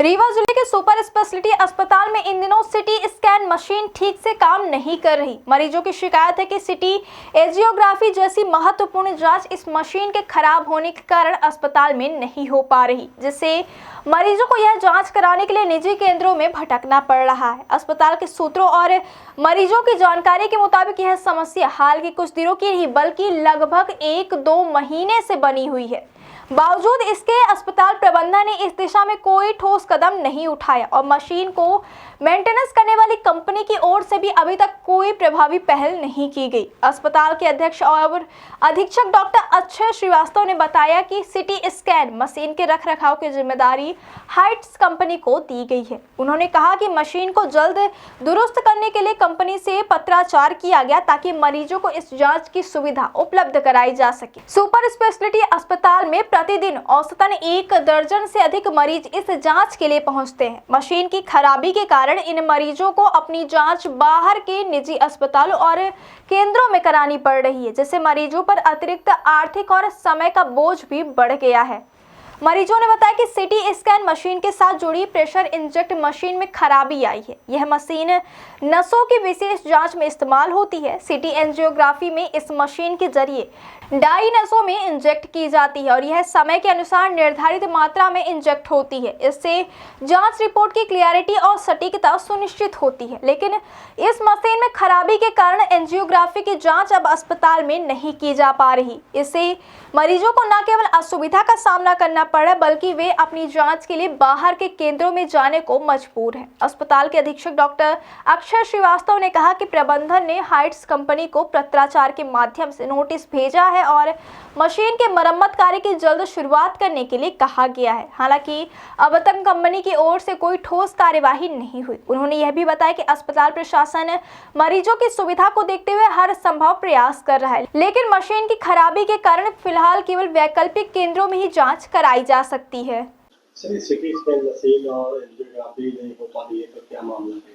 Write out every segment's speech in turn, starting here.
रीवा जिले के super speciality अस्पताल में इन दिनों सिटी स्कैन मशीन ठीक से काम नहीं कर रही। मरीजों की शिकायत है कि सिटी एंजियोग्राफी जैसी महत्वपूर्ण जांच इस मशीन के खराब होने के कारण अस्पताल में नहीं हो पा रही, जिससे मरीजों को यह जांच कराने के लिए निजी केंद्रों में भटकना पड़ रहा है। अस्पताल के सूत्रों और मरीजों की जानकारी के मुताबिक यह समस्या हाल के कुछ दिनों की नहीं बल्कि लगभग 1-2 महीने से बनी हुई है। बावजूद इसके अस्पताल प्रबंधन ने इस दिशा में कोई ठोस कदम नहीं उठाया और मशीन को मेंटेनेंस करने वाली कंपनी की ओर से भी अभी तक कोई प्रभावी पहल नहीं की गई। अस्पताल के अध्यक्ष और अधीक्षक डॉक्टर अक्षय श्रीवास्तव ने बताया कि सिटी स्कैन मशीन के रखरखाव की जिम्मेदारी हाइट्स कंपनी को दी गई है। उन्होंने कहा कि मशीन को जल्द दुरुस्त करने के लिए कंपनी से पत्राचार किया गया ताकि मरीजों को इस जांच की सुविधा उपलब्ध कराई जा सके। सुपर स्पेशलिटी अस्पताल में प्रतिदिन औसतन 1 दर्जन से अधिक मरीज इस जांच के लिए पहुंचते हैं। मशीन की खराबी के कारण इन मरीजों को अपनी जांच बाहर के निजी अस्पतालों और केंद्रों में करानी पड़ रही है, जिससे मरीजों पर अतिरिक्त आर्थिक और समय का बोझ भी बढ़ गया है। मरीजों ने बताया कि सिटी स्कैन मशीन के साथ जुड़ी प्रेशर इंजेक्ट मशीन में खराबी आई है। यह मशीन नसों की विशेष जांच में इस्तेमाल होती है। सिटी एंजियोग्राफी में इस मशीन के जरिए डाई नसों में इंजेक्ट की जाती है और यह समय के अनुसार निर्धारित मात्रा में इंजेक्ट होती है। इससे जांच रिपोर्ट की क्लियरिटी और सटीकता सुनिश्चित होती है, लेकिन इस मशीन में खराबी के कारण एंजियोग्राफी की जांच अब अस्पताल में नहीं की जा पा रही। इससे मरीजों को न केवल असुविधा का सामना करना पड़ा बल्कि वे अपनी जांच के लिए बाहर के केंद्रों में जाने को मजबूर हैं। अस्पताल के अधीक्षक डॉक्टर अक्षय श्रीवास्तव ने कहा कि प्रबंधन ने हाइट्स कंपनी को पत्राचार के माध्यम से नोटिस भेजा है और मशीन के मरम्मत कार्य की जल्द शुरुआत करने के लिए कहा गया है। हालांकि अब तक कंपनी की ओर से कोई ठोस कार्यवाही नहीं हुई। उन्होंने यह भी बताया कि अस्पताल प्रशासन मरीजों की सुविधा को देखते हुए हर संभव प्रयास कर रहा है, लेकिन मशीन की खराबी के कारण फिलहाल केवल वैकल्पिक केंद्रों में ही जांच कराई जा सकती है। सिटी स्कैन मशीन और एंजियोग्राफी नहीं हो पा रही है, तो क्या मामला है?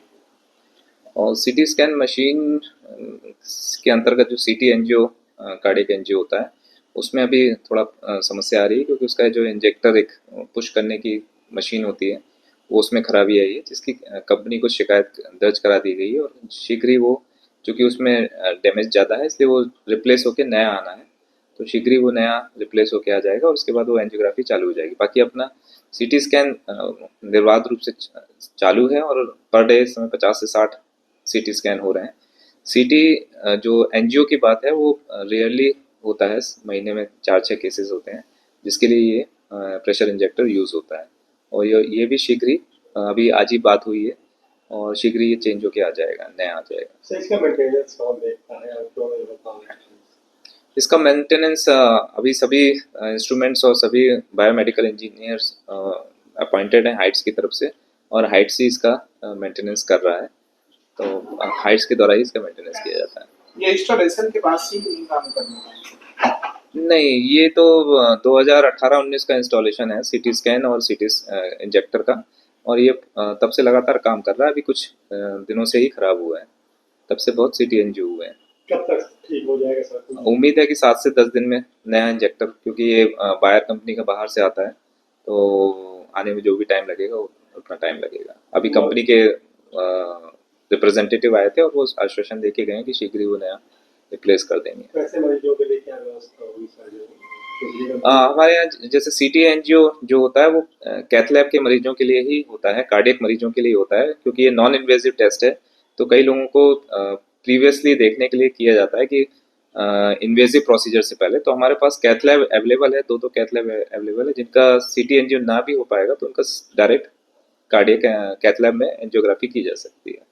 और सीटी स्कैन मशीन के अंतर्गत जो सीटी एंजियो कार्डियक एंजियो होता है उसमें अभी थोड़ा समस्या आ रही है, क्योंकि उसका जो इंजेक्टर एक पुश करने की मशीन होती है वो उसमें खराबी आई है, जिसकी कंपनी को शिकायत दर्ज करा दी गई है और शीघ्र ही वो, चूँकि उसमें डैमेज ज़्यादा है इसलिए वो रिप्लेस होकर नया आना है, तो शीघ्र ही वो नया रिप्लेस होकर आ जाएगा और उसके बाद वो एंजियोग्राफी चालू हो जाएगी। बाकी अपना सीटी स्कैन निर्बाध रूप से चालू है और पर डे इस समय 50 से 60 सीटी स्कैन हो रहे हैं। सीटी जो एनजीओ की बात है वो रेयरली होता है, महीने में 4-6 केसेस होते हैं जिसके लिए ये प्रेशर इंजेक्टर यूज़ होता है और ये भी शीघ्र ही अभी आज ही बात हुई है और शीघ्र ही ये चेंज होके आ जाएगा, नया आ जाएगा। इसका मेंटेनेंस कौन देखता है, आपको बताओ। इसका मेंटेनेंस अभी सभी इंस्ट्रूमेंट्स और सभी बायोमेडिकल इंजीनियर्स अपॉइंटेड हैं हाइट्स की तरफ से और हाइट्स ही इसका मेंटेनेंस कर रहा है, तो हाइट्स के द्वारा ही इसका मेंटेनेंस किया जाता है। ये इंस्टॉलेशन के बाद से ही काम करना है? नहीं, ये तो 2018-19 का इंस्टॉलेशन है सीटी स्कैन और सीटी इंजेक्टर का, और ये तब से लगातार काम कर रहा है। अभी कुछ दिनों से ही खराब हुआ है, तब से बहुत सीटी एनजीओ हुए हैं। कब तक ठीक हो जाएगा सर? उम्मीद है कि 7 से 10 दिन में नया इंजेक्टर, क्योंकि ये बायर कंपनी का बाहर से आता है तो आने में जो भी टाइम लगेगा उतना टाइम लगेगा। अभी कंपनी के रिप्रेजेंटेटिव आए थे और वो आश्वासन देके गए कि शीघ्र ही वो नया रिप्लेस कर देंगे। ऐसे मरीजों के लिए क्या व्यवस्था होगी सर? हमारे यहाँ जैसे सीटी एनजीओ जो होता है वो कैथ लैब के मरीजों के लिए ही होता है, कार्डियक मरीजों के लिए होता है, क्योंकि ये नॉन इन्वेजिव टेस्ट है। तो कई लोगों को प्रीवियसली देखने के लिए किया जाता है कि इन्वेजिव प्रोसीजर से पहले, तो हमारे पास कैथ लैब अवेलेबल है, 2 कैथ लैब अवेलेबल है। जिनका सीटी एनजीओ ना भी हो पाएगा तो उनका डायरेक्ट कार्डियक कैथ लैब में एंजियोग्राफी की जा सकती है।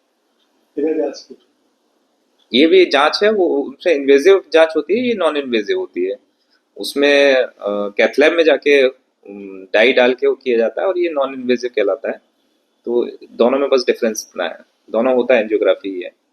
ये भी जांच है, वो उसमें इन्वेजिव जांच होती है, ये नॉन इन्वेजिव होती है। उसमें कैथ लैब में जाके डाई डाल के वो किया जाता है और ये नॉन इन्वेजिव कहलाता है। तो दोनों में बस डिफरेंस इतना है, दोनों होता है एंजियोग्राफी ही है।